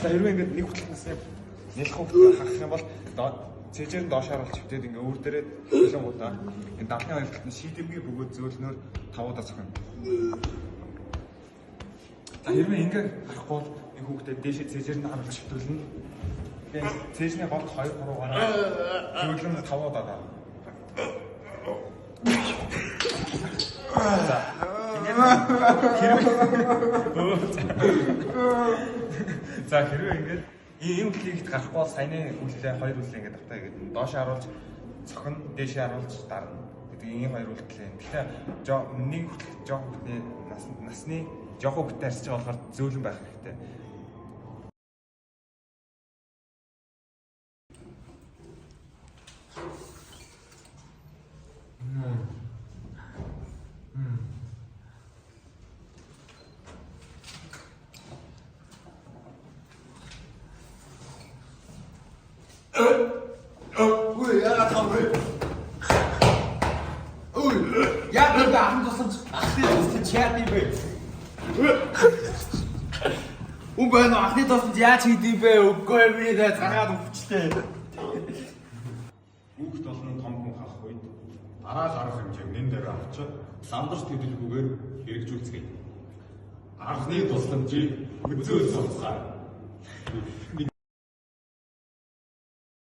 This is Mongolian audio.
За хэрвээ ингээд нэг хөтлөх насны нялх хүүхдээ хахах юм бол цэжээр нь доош харуулж хөвтөөд ингээ өөр дээрээ хөлөнгуудаа энэ давхны хоёр талд нь шийдэмгийн бөгөөд зөөлнөөр тавуудаа цохино. За хэрвээ ингээ харахгүй бол энэ хүүхдээ дээшээ цэжээр нь харуулж хөвтөөлнө. Тэгээд цэжний голд 2 3 гараа зөөлнө тавуудаа даа. За За хэрвээ ингээд ийм хөтлөгийг гарахгүй бол саяны үйлдэлээ хоёр үйлдэл ингээд автаа ингээд доош харуулж цохин дээшээ харуулж дарна гэдэг ийм хоёр үйлдэлээ. Тэгэхээр нэг хөтлөх жоохон хөтний насны жоохон хөттэй арчиж байгаа болохоор зөөлөн байх хэрэгтэй. Ui, ja, dat weer. Oei, ja, dat is een chat die bij. Hoe ben je nog niet als een chat die bij? Hoe kom je weer dat gaat op het steen? Хүүхд олон том хүн хах үед Дараа гарах хэмжээг дээр авч сандарч төлөвлөгөөр хэрэгжүүлцгээе. Анхны тусламжийг үзүүл сонсгоо.